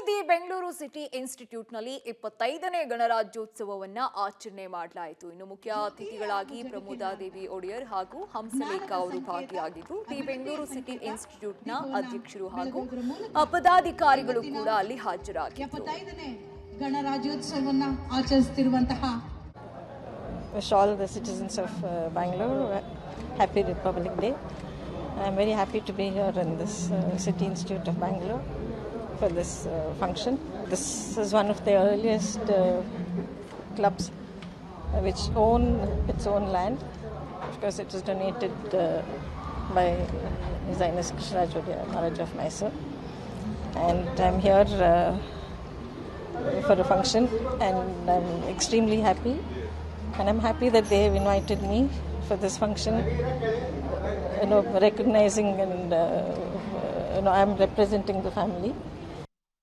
The Bengaluru city ಇನ್ಸ್ಟಿಟ್ಯೂಟ್ನಲ್ಲಿ 25ನೇ ಗಣರಾಜ್ಯೋತ್ಸವವನ್ನು ಆಚರಣೆ ಮಾಡಲಾಯಿತು. ಇನ್ನು ಮುಖ್ಯ ಅತಿಥಿಗಳಾಗಿ ಪ್ರಮೋದಾದೇವಿ ಒಡೆಯರ್ ಹಾಗೂ ಹಂಸಲೇಖ ಅವರು ಭಾಗಿಯಾಗಿದ್ದರು. ದಿ ಬೆಂಗಳೂರು ಸಿಟಿ ಇನ್ಸ್ಟಿಟ್ಯೂಟ್ನ ಅಧ್ಯಕ್ಷರು ಹಾಗೂ ಪದಾಧಿಕಾರಿಗಳು ಕೂಡ ಅಲ್ಲಿ ಹಾಜರಾಗಿದ್ದರು. 25ನೇ ಗಣರಾಜ್ಯೋತ್ಸವವನ್ನು ಆಚರಿಸುತ್ತಿರುವಂತಹ Wish all the citizens of Bangalore happy Republic Day. I am very happy to be here in this City Institute of Bangalore for this function. This is one of the earliest clubs which own its own land. Of course, it was donated by His Highness Krishnaraj Odiyar, Maharaj of Mysore. And I'm here for a function, and I'm extremely happy. And I'm happy that they have invited me for this function, recognizing and, I'm representing the family.